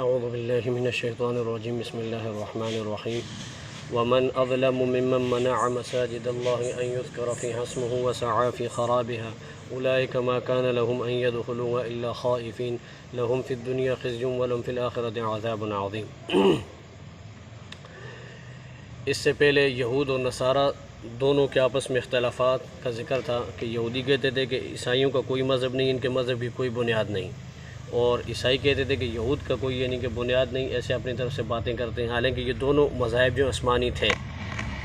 اعوذ باللہ من الشیطان الرجیم بسم اللہ الرحمن الرحیم ومن اظلم ممن منع مساجد اللہ ان یذکر فیہا اسمہ وسعى فی خرابها اولئک ما کان لهم ان يدخلوا الا خائفین لهم فی الدنیا خزی ولهم فی الآخرۃ عذاب عظیم۔ اس سے پہلے یہود اور نصارہ دونوں کے آپس میں اختلافات کا ذکر تھا کہ یہودی کہتے تھے کہ عیسائیوں کا کوئی مذہب نہیں، ان کے مذہب کی کوئی بنیاد نہیں، اور عیسائی کہتے تھے کہ یہود کا کوئی یعنی کہ بنیاد نہیں، ایسے اپنی طرف سے باتیں کرتے ہیں، حالانکہ یہ دونوں مذاہب جو آسمانی تھے۔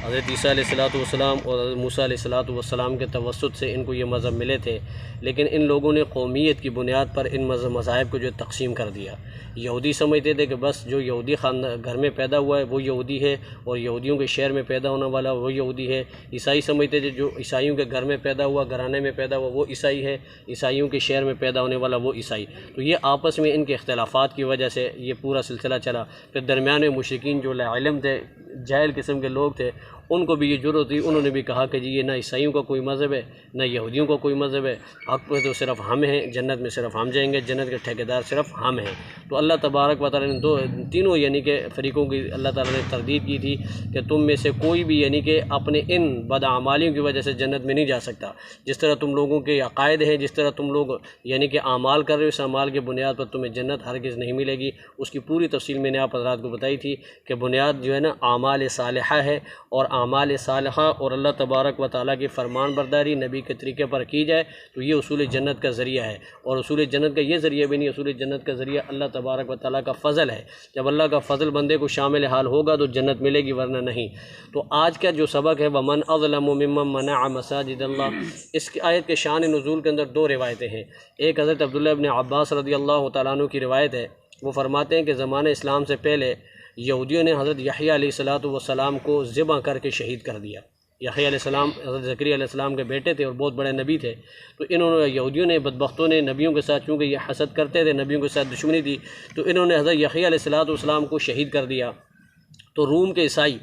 حضرت عیسیٰ علیہ السلام اور حضرت موسیٰ علیہ السلام کے توسط سے ان کو یہ مذہب ملے تھے، لیکن ان لوگوں نے قومیت کی بنیاد پر ان مذاہب کو جو تقسیم کر دیا۔ یہودی سمجھتے تھے کہ بس جو یہودی گھر میں پیدا ہوا ہے وہ یہودی ہے، اور یہودیوں کے شہر میں پیدا ہونے والا وہ یہودی ہے۔ عیسائی سمجھتے تھے جو عیسائیوں کے گھر میں پیدا ہوا، گھرانے میں پیدا ہوا وہ عیسائی ہے، عیسائیوں کے شہر میں پیدا ہونے والا وہ عیسائی۔ تو یہ آپس میں ان کے اختلافات کی وجہ سے یہ پورا سلسلہ چلا۔ پھر درمیان میں مشرکین جو لا علم تھے، جاہل قسم کے لوگ تھے، ان کو بھی یہ جرأت تھی، انہوں نے بھی کہا کہ جی یہ نہ عیسائیوں کا کوئی مذہب ہے نہ یہودیوں کا کوئی مذہب ہے، حق پہ تو صرف ہم ہیں، جنت میں صرف ہم جائیں گے، جنت کے ٹھیکیدار صرف ہم ہیں۔ تو اللہ تبارک و تعالیٰ نے تینوں یعنی کہ فریقوں کی اللہ تعالیٰ نے تردید کی تھی کہ تم میں سے کوئی بھی یعنی کہ اپنے ان بدعمالیوں کی وجہ سے جنت میں نہیں جا سکتا۔ جس طرح تم لوگوں کے عقائد ہیں، جس طرح تم لوگ یعنی کہ اعمال کر رہے ہو، اس اعمال کی بنیاد پر تمہیں جنت ہرگز نہیں ملے گی۔ اس کی پوری تفصیل میں نے آپ حضرات کو بتائی تھی کہ بنیاد جو ہے نا اعمال صالحہ ہے، اور اعمال صالحہ اور اللہ تبارک و تعالیٰ کی فرمان برداری نبی کے طریقے پر کی جائے تو یہ اصول جنت کا ذریعہ ہے، اور اصول جنت کا یہ ذریعہ بھی نہیں، اصول جنت کا ذریعہ اللہ تبارک و تعالیٰ کا فضل ہے۔ جب اللہ کا فضل بندے کو شامل حال ہوگا تو جنت ملے گی، ورنہ نہیں۔ تو آج کا جو سبق ہے وَمَنْ أَظْلَمُ مِمَّنْ مَنَعَ مَسَاجِدَ اللَّهِ، اس کی آیت کے شان نزول کے اندر دو روایتیں ہیں۔ ایک حضرت عبداللہ ابن عباس رضی اللہ تعالیٰ عنہ کی روایت ہے، وہ فرماتے ہیں کہ زمانہ اسلام سے پہلے یہودیوں نے حضرت یحییٰ علیہ السلام کو ذبح کر کے شہید کر دیا۔ یحییٰ علیہ السلام حضرت زکریا علیہ السلام کے بیٹے تھے اور بہت بڑے نبی تھے، تو انہوں نے یہودیوں نے بدبختوں نے نبیوں کے ساتھ، چونکہ یہ حسد کرتے تھے، نبیوں کے ساتھ دشمنی تھی، تو انہوں نے حضرت یحییٰ علیہ السلام کو شہید کر دیا۔ تو روم کے عیسائی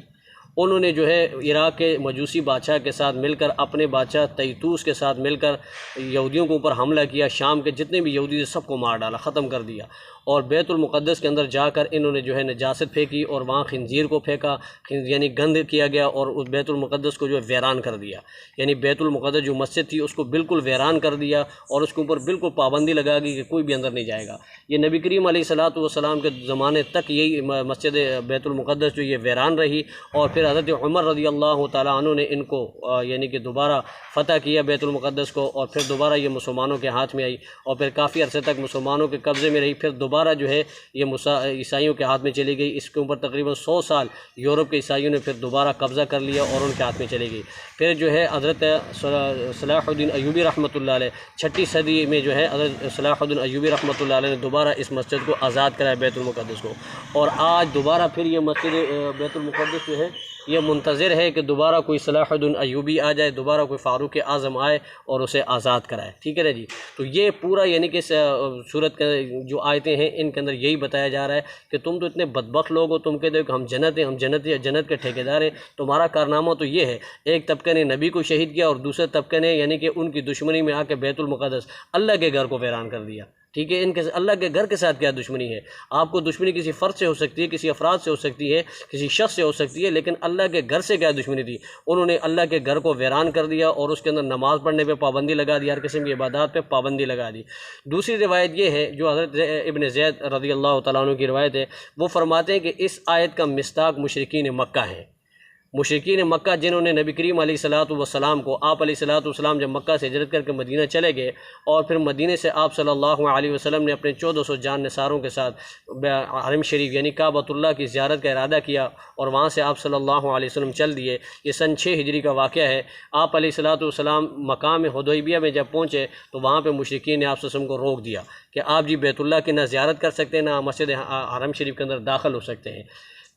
انہوں نے جو ہے عراق کے مجوسی بادشاہ کے ساتھ مل کر، اپنے بادشاہ تیتوس کے ساتھ مل کر یہودیوں کے اوپر حملہ کیا، شام کے جتنے بھی یہودی تھے سب کو مار ڈالا، ختم کر دیا، اور بیت المقدس کے اندر جا کر انہوں نے جو ہے نجاست پھینکی، اور وہاں خنزیر کو پھینکا، یعنی گند کیا گیا، اور اس بیت المقدس کو جو ہے ویران کر دیا، یعنی بیت المقدس جو مسجد تھی اس کو بالکل ویران کر دیا، اور اس کے اوپر بالکل پابندی لگا دی کہ کوئی بھی اندر نہیں جائے گا۔ یہ نبی کریم علیہ السلام کے زمانے تک یہی مسجد بیت المقدس جو یہ ویران رہی، اور پھر حضرت عمر رضی اللہ تعالیٰ عنہ نے ان کو یعنی کہ دوبارہ فتح کیا بیت المقدس کو، اور پھر دوبارہ یہ مسلمانوں کے ہاتھ میں آئی، اور پھر کافی عرصے تک مسلمانوں کے قبضے میں رہی، پھر دوبارہ جو ہے یہ عیسائیوں کے ہاتھ میں چلی گئی۔ اس کے اوپر تقریباً 100 سال یورپ کے عیسائیوں نے پھر دوبارہ قبضہ کر لیا اور ان کے ہاتھ میں چلی گئی۔ پھر جو ہے حضرت صلاح الدین ایوبی رحمۃ اللہ علیہ 6ٹی صدی میں جو ہے حضرت صلاح الدین ایوبی رحمۃ اللہ علیہ نے دوبارہ اس مسجد کو آزاد کرایا، بیت المقدس کو، اور آج دوبارہ پھر یہ مسجد بیت المقدس جو ہے یہ منتظر ہے کہ دوبارہ کوئی صلاح الدین ایوبی آ جائے، دوبارہ کوئی فاروق اعظم آئے اور اسے آزاد کرائے، ٹھیک ہے نا جی۔ تو یہ پورا یعنی کہ صورت کے جو آیتیں ہیں ان کے اندر یہی بتایا جا رہا ہے کہ تم تو اتنے بدبخت لوگ ہو، تم کہتے ہو کہ ہم جنت ہیں، ہم جنت کے ٹھیکیدار ہیں، تمہارا کارنامہ تو یہ ہے، ایک طبقے نے نبی کو شہید کیا اور دوسرے طبقے نے یعنی کہ ان کی دشمنی میں آ کے بیت المقدس اللہ کے گھر کو ویران کر دیا، ٹھیک ہے۔ ان کے اللہ کے گھر کے ساتھ کیا دشمنی ہے؟ آپ کو دشمنی کسی فرد سے ہو سکتی ہے، کسی افراد سے ہو سکتی ہے، کسی شخص سے ہو سکتی ہے، لیکن اللہ کے گھر سے کیا دشمنی تھی؟ انہوں نے اللہ کے گھر کو ویران کر دیا، اور اس کے اندر نماز پڑھنے پہ پابندی لگا دی، ہر قسم کی عبادات پہ پابندی لگا دی۔ دوسری روایت یہ ہے جو حضرت ابن زید رضی اللہ تعالیٰ عنہ کی روایت ہے، وہ فرماتے ہیں کہ اس آیت کا مصداق مشرکین مکہ ہے۔ مشرکین مکہ جنہوں نے نبی کریم علیہ السلام کو، آپ علیہ السلام جب مکہ سے ہجرت کر کے مدینہ چلے گئے، اور پھر مدینہ سے آپ صلی اللہ علیہ وسلم نے اپنے 1400 جان نثاروں کے ساتھ حرم شریف یعنی کعبۃ اللہ کی زیارت کا ارادہ کیا، اور وہاں سے آپ صلی اللہ علیہ وسلم چل دیے۔ یہ سن 6 ہجری کا واقعہ ہے۔ آپ علیہ السلام مقام حدیبیہ میں جب پہنچے تو وہاں پہ مشرکین نے آپ صلی اللہ علیہ وسلم کو روک دیا کہ آپ جی بیت اللہ کی نہ زیارت کر سکتے ہیں، نہ مسجد حرم شریف کے اندر داخل ہو سکتے ہیں۔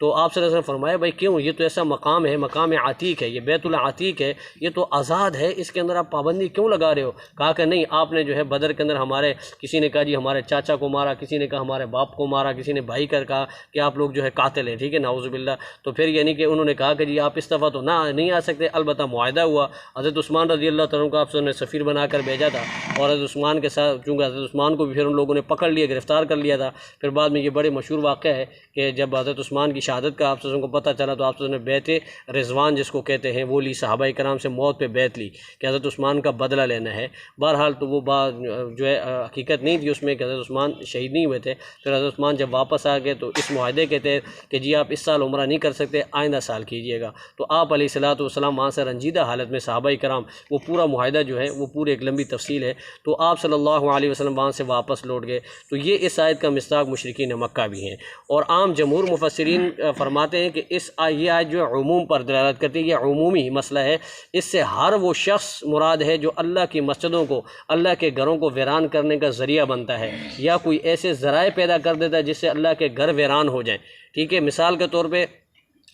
تو آپ صلی اللہ علیہ وسلم فرمایا بھائی کیوں، یہ تو ایسا مقام ہے، مقام عتیق ہے، یہ بیت العتیق ہے، یہ تو آزاد ہے، اس کے اندر آپ پابندی کیوں لگا رہے ہو؟ کہا کہ نہیں، آپ نے جو ہے بدر کے اندر ہمارے کسی نے کہا جی ہمارے چاچا کو مارا، کسی نے کہا ہمارے باپ کو مارا، کسی نے بھائی کر کہا کہ آپ لوگ جو ہے قاتل ہیں، ٹھیک ہے، نعوذ باللہ۔ تو پھر یعنی کہ انہوں نے کہا کہ جی آپ اس دفعہ تو نہیں آ سکتے، البتہ معاہدہ ہوا، حضرت عثمان رضی اللہ تعالیٰ کو آپ نے سفیر بنا کر بھیجا تھا، اور حضرت عثمان کے ساتھ چونکہ حضرت عثمان کو بھی پھر ان لوگوں نے پکڑ لیا، گرفتار کر لیا تھا۔ پھر بعد میں یہ بڑے مشہور واقعہ ہے کہ جب حضرت عثمان کی شہادت کا آپ کو پتہ چلا تو آپ نے بیعت رضوان جس کو کہتے ہیں وہ لی، صحابہ کرام سے موت پہ بیعت لی کہ حضرت عثمان کا بدلہ لینا ہے۔ بہرحال تو وہ بات جو ہے حقیقت نہیں تھی اس میں کہ حضرت عثمان شہید نہیں ہوئے تھے۔ پھر حضرت عثمان جب واپس آ گئے تو اس معاہدے کے تحت کہ جی آپ اس سال عمرہ نہیں کر سکتے، آئندہ سال کیجیے گا۔ تو آپ علیہ الصلوۃ والسلام وہاں سے رنجیدہ حالت میں صحابہ کرام، وہ پورا معاہدہ جو ہے وہ پورے ایک لمبی تفصیل ہے، تو آپ صلی اللہ علیہ وسلم وہاں سے واپس لوٹ گئے۔ تو یہ اس آیت کا مصداق مشرکین مکہ بھی ہیں، اور عام جمہور مفسرین فرماتے ہیں کہ یہ آیت جو عموم پر دلالت کرتی ہے، یہ عمومی مسئلہ ہے، اس سے ہر وہ شخص مراد ہے جو اللہ کی مسجدوں کو، اللہ کے گھروں کو ویران کرنے کا ذریعہ بنتا ہے، یا کوئی ایسے ذرائع پیدا کر دیتا ہے جس سے اللہ کے گھر ویران ہو جائیں، ٹھیک ہے۔ مثال کے طور پہ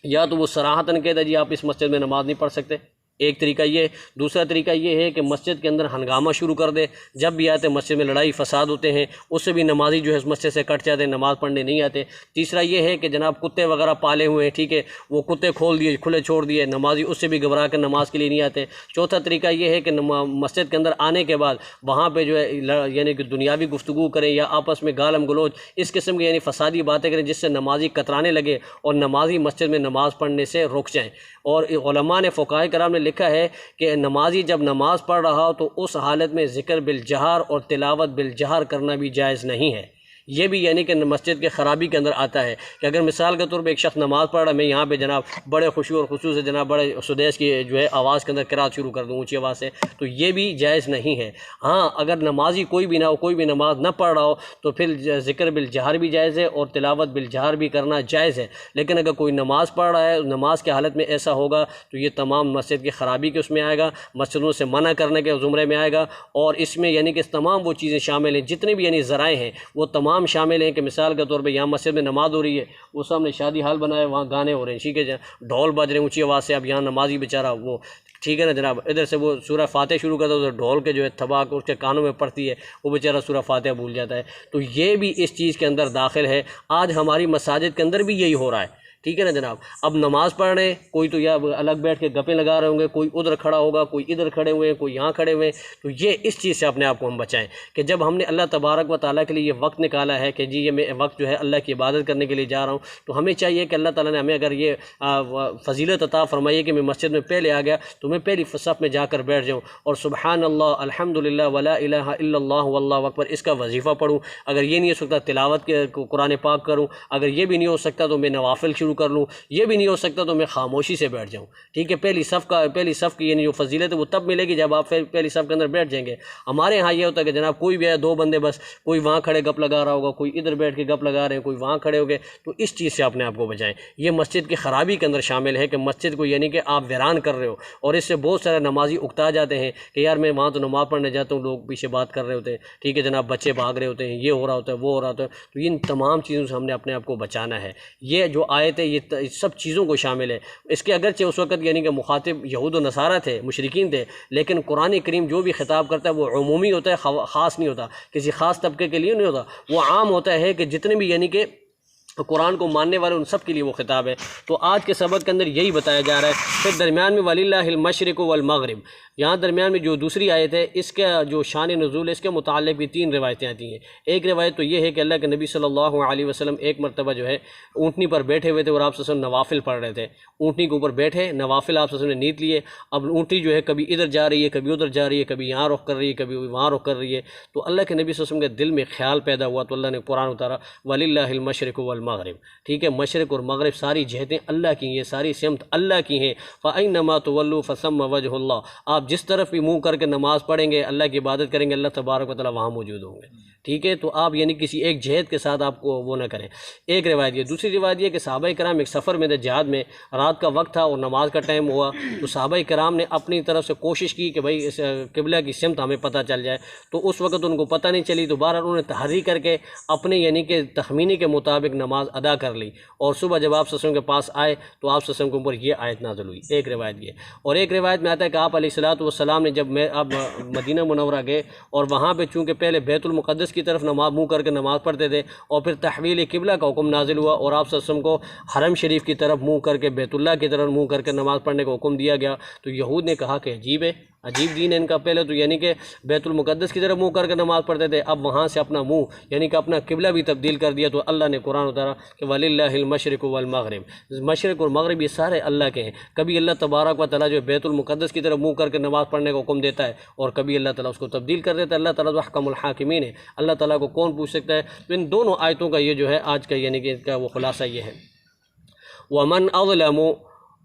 یا تو وہ صراحتاً کہتا ہے جی آپ اس مسجد میں نماز نہیں پڑھ سکتے، ایک طریقہ یہ۔ دوسرا طریقہ یہ ہے کہ مسجد کے اندر ہنگامہ شروع کر دے، جب بھی آتے مسجد میں لڑائی فساد ہوتے ہیں، اس سے بھی نمازی جو ہے اس مسجد سے کٹ جاتے ہیں، نماز پڑھنے نہیں آتے۔ تیسرا یہ ہے کہ جناب کتے وغیرہ پالے ہوئے ہیں، ٹھیک ہے، وہ کتے کھلے چھوڑ دیے، نمازی اس سے بھی گھبرا کر نماز کے لیے نہیں آتے۔ چوتھا طریقہ یہ ہے کہ مسجد کے اندر آنے کے بعد وہاں پہ جو ہے یعنی کہ دنیاوی گفتگو کریں یا آپس میں گالم گلوچ اس قسم کی یعنی فسادی باتیں کریں جس سے نمازی کترانے لگے اور نمازی مسجد میں نماز پڑھنے سے رک جائیں۔ اور علماء نے، فقہاء کرام نے لکھا ہے کہ نمازی جب نماز پڑھ رہا ہو تو اس حالت میں ذکر بالجہر اور تلاوت بالجہر کرنا بھی جائز نہیں ہے۔ یہ بھی یعنی کہ مسجد کے خرابی کے اندر آتا ہے کہ اگر مثال کے طور پہ ایک شخص نماز پڑھ رہا ہے، میں یہاں پہ جناب بڑے خوشی اور خصوص سے جناب بڑے سدیش کی جو ہے آواز کے اندر قرات شروع کر دوں اونچی آواز سے، تو یہ بھی جائز نہیں ہے۔ ہاں اگر نمازی کوئی بھی نہ ہو، کوئی بھی نماز نہ پڑھ رہا ہو تو پھر ذکر بالجہر بھی جائز ہے اور تلاوت بالجہر بھی کرنا جائز ہے۔ لیکن اگر کوئی نماز پڑھ رہا ہے، نماز کے حالت میں ایسا ہوگا تو یہ تمام مسجد کی خرابی کے اس میں آئے گا، مسجدوں سے منع کرنے کے زمرے میں آئے گا، اور اس میں یعنی کہ تمام وہ چیزیں شامل ہیں، جتنے بھی یعنی ذرائع ہیں وہ تمام شامل ہیں۔ کہ مثال کے طور پہ یہاں مسجد میں نماز ہو رہی ہے، وہ سامنے شادی حال بنا ہے، وہاں گانے ہو رہے ہیں، ٹھیک ہے، ڈھول بج رہے ہیں اونچی آواز سے، اب یہاں نمازی بیچارہ وہ ٹھیک ہے نا جناب ادھر سے وہ سورہ فاتح شروع کرتا ہے، ادھر ڈھول کے جو ہے تھباک اس کے کانوں میں پڑتی ہے، وہ بیچارہ سورہ فاتح بھول جاتا ہے۔ تو یہ بھی اس چیز کے اندر داخل ہے۔ آج ہماری مساجد کے اندر بھی یہی ہو رہا ہے، ٹھیک ہے نا جناب۔ اب نماز پڑھ رہے ہیں، کوئی تو یا الگ بیٹھ کے گپیں لگا رہے ہوں گے، کوئی ادھر کھڑا ہوگا، کوئی ادھر کھڑے ہوئے ہیں، کوئی یہاں کھڑے ہوئے ہیں۔ تو یہ اس چیز سے اپنے آپ کو ہم بچائیں کہ جب ہم نے اللہ تبارک و تعالیٰ کے لیے یہ وقت نکالا ہے کہ جی یہ میں وقت جو ہے اللہ کی عبادت کرنے کے لیے جا رہا ہوں، تو ہمیں چاہیے کہ اللہ تعالیٰ نے ہمیں اگر یہ فضیلت عطا فرمائی ہے کہ میں مسجد میں پہلے آ گیا تو میں پہلی صف میں جا کر بیٹھ جاؤں اور سبحان اللہ الحمدللہ ولا الہ الا اللہ واللہ اکبر اس کا وظیفہ پڑھوں۔ اگر یہ نہیں ہو سکتا تلاوت کے قرآن پاک کروں، اگر یہ بھی نہیں ہو سکتا تو میں نوافل شروع کر لوں، یہ بھی نہیں ہو سکتا تو میں خاموشی سے بیٹھ جاؤں، ٹھیک ہے۔ پہلی صف کی یعنی جو فضیلت ہے وہ تب ملے گی جب آپ پہلی صف کے اندر بیٹھ جائیں گے۔ ہمارے ہاں یہ ہوتا ہے کہ جناب کوئی بھی ہے، دو بندے بس، کوئی وہاں کھڑے گپ لگا رہا ہوگا، کوئی ادھر بیٹھ کے گپ لگا رہے ہیں، کوئی وہاں کھڑے ہو گئے۔ تو اس چیز سے اپنے آپ کو بچائیں۔ یہ مسجد کی خرابی کے اندر شامل ہے کہ مسجد کو یعنی کہ آپ ویران کر رہے ہو، اور اس سے بہت سارے نمازی اکتا جاتے ہیں کہ یار میں وہاں تو نماز پڑھنے جاتا ہوں، لوگ پیچھے بات کر رہے ہوتے ہیں، ٹھیک ہے جناب، بچے بھاگ رہے ہوتے ہیں، یہ ہو رہا ہوتا ہے، وہ ہو رہا ہوتا ہے۔ تو ان تمام چیزوں سے ہم نے اپنے آپ کو بچانا ہے۔ یہ جو آیت ہے یہ سب چیزوں کو شامل ہے۔ اس کے اگرچہ اس وقت یعنی کہ مخاطب یہود و نصارہ تھے، مشرکین تھے، لیکن قرآن کریم جو بھی خطاب کرتا ہے وہ عمومی ہوتا ہے، خاص نہیں ہوتا، کسی خاص طبقے کے لیے نہیں ہوتا، وہ عام ہوتا ہے کہ جتنے بھی یعنی کہ قرآن کو ماننے والے ان سب کے لیے وہ خطاب ہے۔ تو آج کے سبق کے اندر یہی بتایا جا رہا ہے۔ پھر درمیان میں وَلِلَّهِ الْمَشْرِقُ وَالْمَغْرِبُ، یہاں درمیان میں جو دوسری آیت ہے اس کا جو شان نزول ہے اس کے متعلق بھی 3 روایتیں آتی ہیں۔ ایک روایت تو یہ ہے کہ اللہ کے نبی صلی اللہ علیہ وسلم ایک مرتبہ جو ہے اونٹنی پر بیٹھے ہوئے تھے اور آپ صلی اللہ علیہ وسلم نوافل پڑھ رہے تھے، اونٹنی کے اوپر بیٹھے نوافل آپ صلی اللہ علیہ وسلم نے نیت لیے۔ اب اونٹنی جو ہے کبھی ادھر جا رہی ہے، کبھی ادھر جا رہی ہے، کبھی یہاں رخ کر رہی ہے، کبھی وہاں رخ کر رہی ہے۔ تو اللہ کے نبی صلی اللہ علیہ وسلم کے دل میں خیال پیدا ہوا تو اللہ نے قرآن اتارا وَلِلَّهِ الْمَشْرِقُ وَالْمَغْرِبُ، ٹھیک ہے، مشرق اور مغرب ساری جہتیں اللہ کی ہیں، ساری سمت اللہ کی ہیں۔ فَأَيْنَمَا تُوَلُّوا فَثَمَّ وَجْهُ اللَّهِ، آپ جس طرف بھی منہ کر کے نماز پڑھیں گے، اللہ کی عبادت کریں گے، اللہ تبارک و تعالیٰ وہاں موجود ہوں گے۔ ٹھیک ہے، تو آپ یعنی کسی ایک جہد کے ساتھ آپ کو وہ نہ کریں۔ ایک روایت یہ، دوسری روایت یہ کہ صحابہ کرام ایک سفر میں تھے جہاد میں، رات کا وقت تھا اور نماز کا ٹائم ہوا، تو صحابہ کرام نے اپنی طرف سے کوشش کی کہ بھائی اس قبلہ کی سمت ہمیں پتہ چل جائے، تو اس وقت ان کو پتہ نہیں چلی، تو بہرحال انہوں نے تحری کر کے اپنے یعنی کہ تخمینے کے مطابق نماز ادا کر لی، اور صبح جب آپ صلی اللہ علیہ وسلم کے پاس آئے تو آپ صلی اللہ علیہ وسلم کے اوپر یہ آیت نازل ہوئی۔ ایک روایت یہ، اور ایک روایت میں آتا ہے کہ آپ علیہ الصلوۃ والسلام نے جب آپ مدینہ منورہ گئے اور وہاں پہ چونکہ پہلے بیت المقدس کی طرف منہ کر کے نماز پڑھتے تھے، اور پھر تحویل قبلہ کا حکم نازل ہوا اور آپ صلی اللہ علیہ وسلم کو حرم شریف کی طرف منہ کر کے بیت اللہ کی طرف منہ کر کے نماز پڑھنے کا حکم دیا گیا، تو یہود نے کہا کہ عجیب ہے، عجیب دین ہے ان کا۔ پہلے تو یعنی کہ بیت المقدس کی طرف منہ کر کے نماز پڑھتے تھے، اب وہاں سے اپنا منہ یعنی کہ اپنا قبلہ بھی تبدیل کر دیا، تو اللہ نے قرآن اتارا کہ وَلِلَّهِ الْمَشْرِقُ وَالْمَغْرِبُ، مشرق اور مغرب یہ سارے اللہ کے ہیں۔ کبھی اللہ تبارک و تعالیٰ جو بیت المقدس کی طرف منہ کر کے نماز پڑھنے کا حکم دیتا ہے، اور کبھی اللہ تعالیٰ اس کو تبدیل کر دیتا ہے۔ اللہ تعالیٰ احکم الحاکمین ہے، اللہ تعالیٰ کو کون پوچھ سکتا ہے؟ تو ان دونوں آیتوں کا یہ جو ہے آج کا یعنی کہ اس کا وہ خلاصہ یہ ہے۔ وَمَنْ أَظْلَمُ،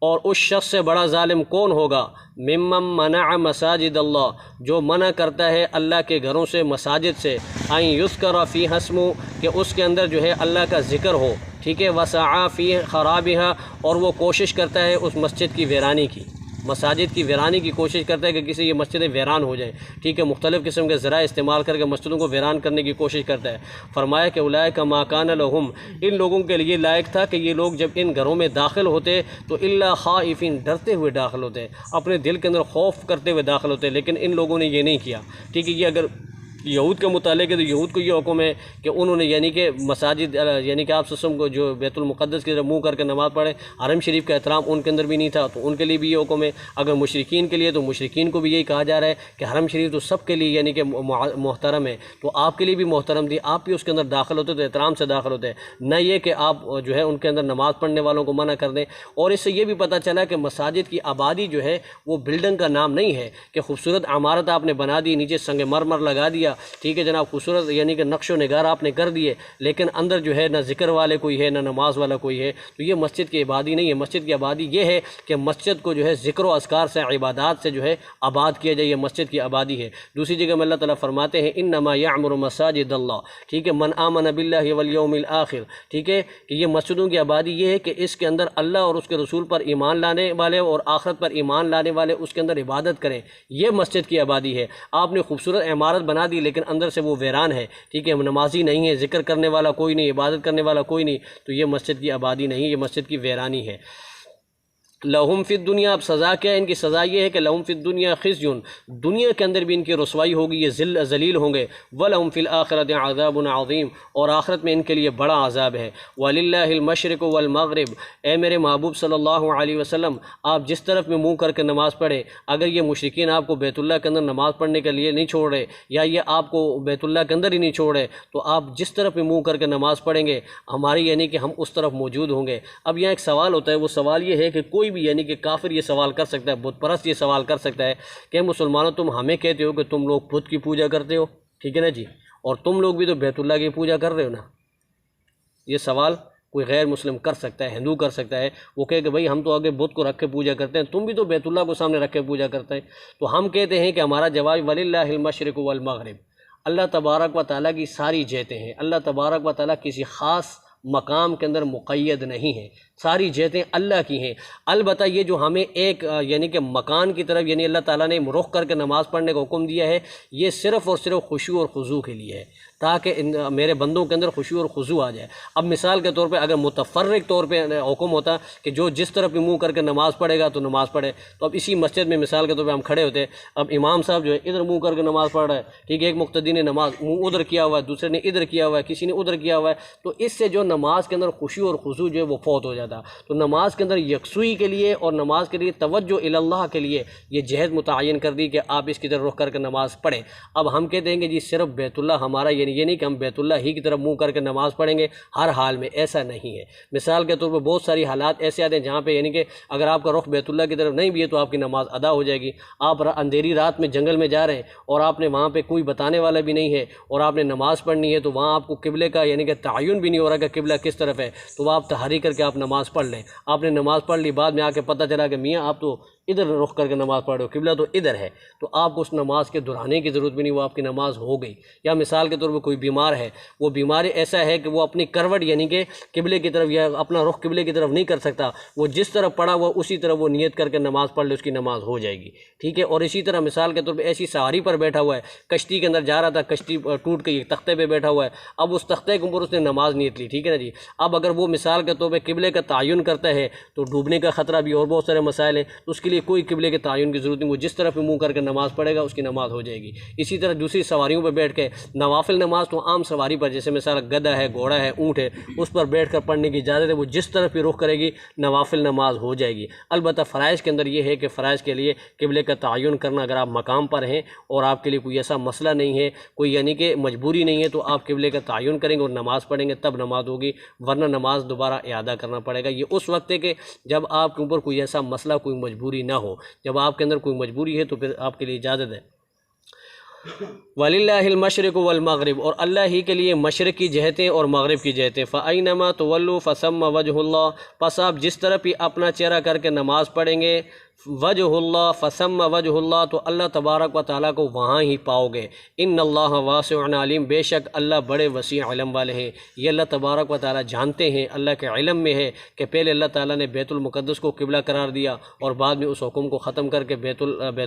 اور اس شخص سے بڑا ظالم کون ہوگا، ممن منع مساجد اللہ، جو منع کرتا ہے اللہ کے گھروں سے، مساجد سے، ان یذکر فیہا اسمہ، کہ اس کے اندر جو ہے اللہ کا ذکر ہو، ٹھیک ہے، وسعی فی خرابہا، اور وہ کوشش کرتا ہے اس مسجد کی ویرانی کی، مساجد کی ویرانی کی کوشش کرتا ہے کہ کسی یہ مسجدیں ویران ہو جائیں، ٹھیک ہے، مختلف قسم کے ذرائع استعمال کر کے مسجدوں کو ویران کرنے کی کوشش کرتا ہے۔ فرمایا کہ اولئک ما کان لہم، ان لوگوں کے لیے لائق تھا کہ یہ لوگ جب ان گھروں میں داخل ہوتے تو الا خائفین، ڈرتے ہوئے داخل ہوتے، اپنے دل کے اندر خوف کرتے ہوئے داخل ہوتے، لیکن ان لوگوں نے یہ نہیں کیا، ٹھیک ہے۔ یہ اگر یہود کے متعلق ہے تو یہود کو یہ حکم ہے کہ انہوں نے یعنی کہ مساجد یعنی کہ آپ صلی اللہ علیہ وسلم کو جو بیت المقدس کی طرف منہ کر کے نماز پڑھے، حرم شریف کا احترام ان کے اندر بھی نہیں تھا، تو ان کے لیے بھی یہ حکم ہے۔ اگر مشرکین کے لیے تو مشرکین کو بھی یہی کہا جا رہا ہے کہ حرم شریف تو سب کے لیے یعنی کہ محترم ہے، تو آپ کے لیے بھی محترم تھی، آپ بھی اس کے اندر داخل ہوتے تو احترام سے داخل ہوتے، نہ یہ کہ آپ جو ہے ان کے اندر نماز پڑھنے والوں کو منع کر دیں۔ اور اس سے یہ بھی پتہ چلا کہ مساجد کی آبادی جو ہے وہ بلڈنگ کا نام نہیں ہے کہ خوبصورت عمارت آپ نے بنا دی، نیچے سنگ مرمر لگا دیا، ٹھیک ہے جناب، خوبصورت یعنی کہ نقش و نگار آپ نے کر دیے، لیکن اندر جو ہے نہ ذکر والے کوئی ہے، نہ نماز والا کوئی ہے، تو یہ مسجد کی آبادی نہیں ہے۔ مسجد کی آبادی یہ ہے کہ مسجد کو جو ہے ذکر و اذکار سے، عبادات سے جو ہے آباد کیا جائے، یہ مسجد کی آبادی ہے۔ دوسری جگہ میں اللہ تعالیٰ فرماتے ہیں انما یعمر مساجد اللہ، ٹھیک ہے، من آمن باللہ والیوم الآخر، ٹھیک ہے، کہ یہ مسجدوں کی آبادی یہ ہے کہ اس کے اندر اللہ اور اس کے رسول پر ایمان لانے والے اور آخرت پر ایمان لانے والے اس کے اندر عبادت کریں، یہ مسجد کی آبادی ہے۔ آپ نے خوبصورت عمارت بنا دی لیکن اندر سے وہ ویران ہے، ٹھیک ہے، نمازی نہیں ہے، ذکر کرنے والا کوئی نہیں، عبادت کرنے والا کوئی نہیں، تو یہ مسجد کی آبادی نہیں، یہ مسجد کی ویرانی ہے۔ لہم فی الدنیا، اب سزا کیا ہے ان کی؟ سزا یہ ہے کہ لہم فی الدنیا خزی، دنیا کے اندر بھی ان کی رسوائی ہوگی، یہ ذلیل ہوں گے، ولہم فی الآخرۃ عذاب عظیم، اور آخرت میں ان کے لیے بڑا عذاب ہے۔ وللہ المشرق والمغرب، اے میرے محبوب صلی اللہ علیہ وسلم، آپ جس طرف میں منہ کر کے نماز پڑھیں، اگر یہ مشرکین آپ کو بیت اللہ کے اندر نماز پڑھنے کے لیے نہیں چھوڑ رہے، یا یہ آپ کو بیت اللہ کے اندر ہی نہیں چھوڑ رہے، تو آپ جس طرف میں منہ کر کے نماز پڑھیں گے ہماری یعنی کہ ہم اس طرف موجود ہوں گے۔ اب یہاں ایک سوال ہوتا ہے، وہ سوال یہ ہے کہ کوئی بھی یعنی کہ کافر یہ سوال کر سکتا ہے، بت پرست یہ سوال کر سکتا ہے کہ مسلمانوں تم ہمیں کہتے ہو کہ تم لوگ بت کی پوجا کرتے ہو، ٹھیک ہے نا جی، اور تم لوگ بھی تو بیت اللہ کی پوجا کر رہے ہو نا۔ یہ سوال کوئی غیر مسلم کر سکتا ہے، ہندو کر سکتا ہے، وہ کہے کہ بھائی ہم تو آگے بت کو رکھ کے پوجا کرتے ہیں، تم بھی تو بیت اللہ کو سامنے رکھ کے پوجا کرتے ہیں۔ تو ہم کہتے ہیں کہ ہمارا جواب وللہ المشرق والمغرب، اللہ تبارک و تعالیٰ کی ساری جہتیں ہیں، اللہ تبارک و تعالیٰ کسی خاص مقام کے اندر مقید نہیں ہے، ساری جہتیں اللہ کی ہیں۔ البتہ یہ جو ہمیں ایک یعنی کہ مکان کی طرف یعنی اللہ تعالیٰ نے رخ کر کے نماز پڑھنے کا حکم دیا ہے، یہ صرف اور صرف خشوع اور خضوع کے لیے ہے، تاکہ میرے بندوں کے اندر خشوع اور خضوع آ جائے۔ اب مثال کے طور پہ اگر متفرق طور پہ حکم ہوتا کہ جو جس طرف بھی منہ کر کے نماز پڑھے گا تو نماز پڑھے، تو اب اسی مسجد میں مثال کے طور پہ ہم کھڑے ہوتے، اب امام صاحب جو ہے ادھر منہ کر کے نماز پڑھ رہا ہے، ٹھیک ہے، ایک مقتدی نے نماز منہ ادھر کیا ہوا ہے، دوسرے نے ادھر کیا ہوا ہے، کسی نے ادھر کیا ہوا ہے، تو اس سے جو نماز کے اندر خشوع اور خضوع جو ہے وہ فوت ہو جاتا۔ تو نماز کے اندر یکسوئی کے لیے اور نماز کے لیے توجہ اللہ کے لیے یہ جہد متعین کر دی کہ آپ اس کی طرف رخ کر کے نماز پڑھیں۔ اب ہم کہتے ہیں کہ جی صرف بیت اللہ ہمارا، یعنی یہ نہیں کہ ہم بیت اللہ ہی کی طرف منہ کر کے نماز پڑھیں گے ہر حال میں، ایسا نہیں ہے۔ مثال کے طور پہ بہت ساری حالات ایسے آتے ہیں جہاں پہ یعنی کہ اگر آپ کا رخ بیت اللہ کی طرف نہیں بھی ہے تو آپ کی نماز ادا ہو جائے گی۔ آپ اندھیری رات میں جنگل میں جا رہے ہیں اور آپ نے وہاں پہ کوئی بتانے والا بھی نہیں ہے اور آپ نے نماز پڑھنی ہے، تو وہاں آپ کو قبلے کا یعنی کہ تعین بھی نہیں ہو رہا کہ قبلہ کس طرف ہے، تو وہ آپ تحری کر کے آپ نماز پڑھ لیں۔ آپ نے نماز پڑھ لی، بعد میں آ کے پتہ چلا کہ میاں آپ تو ادھر رخ کر کے نماز پڑھ رہے ہو، قبلہ تو ادھر ہے، تو آپ کو اس نماز کے دہرانے کی ضرورت بھی نہیں، وہ آپ کی نماز ہو گئی۔ یا مثال کے طور پہ کوئی بیمار ہے، وہ بیماری ایسا ہے کہ وہ اپنی کروٹ یعنی کہ قبلے کی طرف یا اپنا رخ قبلے کی طرف نہیں کر سکتا، وہ جس طرف پڑا وہ اسی طرح وہ نیت کر کے نماز پڑھ لے، اس کی نماز ہو جائے گی، ٹھیک ہے۔ اور اسی طرح مثال کے طور پہ ایسی سواری پر بیٹھا ہوا ہے، کشتی کے اندر جا رہا تھا، کشتی ٹوٹ کے تختے پہ بیٹھا ہوا ہے، اب اس تختے کے اوپر اس نے نماز نیت لی، ٹھیک ہے نا جی۔ اب اگر وہ مثال کے طور پہ قبلے کا تعین کرتا ہے تو ڈوبنے کا خطرہ بھی اور بہت سارے مسائل ہیں، تو اس کے لیے کوئی قبلے کے تعین کی ضرورت نہیں، وہ جس طرف منہ کر کے نماز پڑھے گا اس کی نماز ہو جائے گی۔ اسی طرح دوسری سواریوں پہ بیٹھ کے نوافل نماز تو عام سواری پر، جیسے مثال گدھا ہے، گھوڑا ہے، اونٹ ہے، اس پر بیٹھ کر پڑھنے کی اجازت ہے، وہ جس طرف بھی رخ کرے گی نوافل نماز ہو جائے گی۔ البتہ فرائض کے اندر یہ ہے کہ فرائض کے لیے قبلے کا تعین کرنا، اگر آپ مقام پر ہیں اور آپ کے لیے کوئی ایسا مسئلہ نہیں ہے، کوئی یعنی کہ مجبوری نہیں ہے، تو آپ قبلے کا تعین کریں گے اور نماز پڑھیں گے، تب نماز ہوگی، ورنہ نماز دوبارہ اعادہ کرنا پڑے گا۔ یہ اس وقت ہے کہ جب آپ کے اوپر کوئی ایسا مسئلہ، کوئی مجبوری نہ ہو۔ جب آپ کے اندر کوئی مجبوری ہے تو پھر آپ کے لیے اجازت ہے۔ وَلِلَّهِ الْمَشْرِقُ وَالْمَغْرِبُ، اور اللہ ہی کے لیے مشرق کی جہتیں اور مغرب کی جہتیں۔ فَأَيْنَمَا تُوَلُّوا فَثَمَّ وَجْهُ اللَّهِ، پس آپ جس طرف ہی اپنا چہرہ کر کے نماز پڑھیں گے، وجہ اللہ فثم وجہ اللہ، تو اللہ تبارک و تعالیٰ کو وہاں ہی پاؤ گے۔ ان اللہ واسع علیم، بے شک اللہ بڑے وسیع علم والے ہیں۔ یہ اللہ تبارک و تعالیٰ جانتے ہیں، اللہ کے علم میں ہے کہ پہلے اللہ تعالیٰ نے بیت المقدس کو قبلہ قرار دیا اور بعد میں اس حکم کو ختم کر کے بیت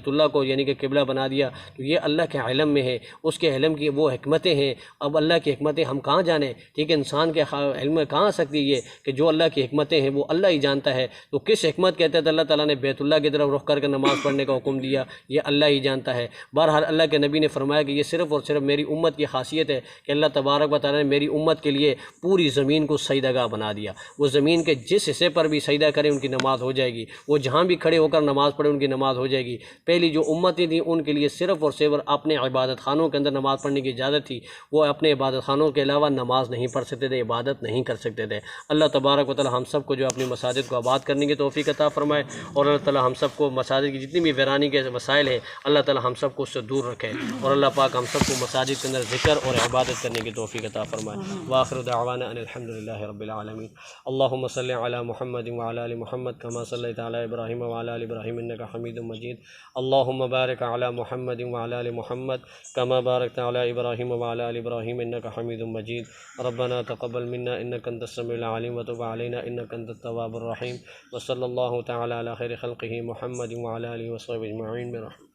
اللہ کو یعنی کہ قبلہ بنا دیا، تو یہ اللہ کے علم میں ہے، اس کے علم کی وہ حکمتیں ہیں۔ اب اللہ کی حکمتیں ہم کہاں جانیں، ٹھیک ہے، انسان کے علم میں کہاں آ سکتی ہے یہ کہ جو اللہ کی حکمتیں ہیں وہ اللہ ہی جانتا ہے۔ تو کس حکمت کے تحت اللہ تعالیٰ نے بیت اللہ کی طرف رخ کر کے نماز پڑھنے کا حکم دیا، یہ اللہ ہی جانتا ہے۔ بہرحال اللہ کے نبی نے فرمایا کہ یہ صرف اور صرف میری امت کی خاصیت ہے کہ اللہ تبارک و تعالیٰ نے میری امت کے لیے پوری زمین کو سجدہ گاہ بنا دیا۔ وہ زمین کے جس حصے پر بھی سجدہ کریں ان کی نماز ہو جائے گی، وہ جہاں بھی کھڑے ہو کر نماز پڑھیں ان کی نماز ہو جائے گی۔ پہلی جو امتیں تھیں ان کے لیے صرف اور صرف اپنے عبادت خانوں کے اندر نماز پڑھنے کی اجازت تھی، وہ اپنے عبادت خانوں کے علاوہ نماز نہیں پڑھ سکتے تھے، عبادت نہیں کر سکتے تھے۔ اللہ تبارک و تعالیٰ ہم سب کو جو اپنی مساجد کو آباد کرنے کی توفیق عطا فرمائے، اور اللہ تعالیٰ ہم سب کو مساجد کی جتنی بھی ویرانی کے مسائل ہیں اللہ تعالیٰ ہم سب کو اس سے دور رکھے، اور اللہ پاک ہم سب کو مساجد کے اندر ذکر اور عبادت کرنے کی توفیق عطا فرمائے۔ وآخر دعوانا ان الحمد للہ رب العالمین۔ اللہم صلی علی محمد وعلی آل محمد کما صلیت علی ابراہیم وعلی آل ابراہیم انک حمید مجید۔ اللہم بارک علی محمد وعلی آل محمد کما بارکت علی ابراہیم وعلی آل ابراہیم انک حمید مجید۔ ربنا تقبل منا انک انت السمیع العلیم وتب علینا انک انت التواب الرحیم۔ وصلی اللہ تعالی علی خیر خلقہ محمد وعلی آلہ وصحبہ اجمعین برحمتہ۔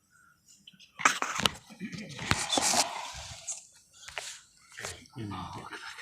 اللہ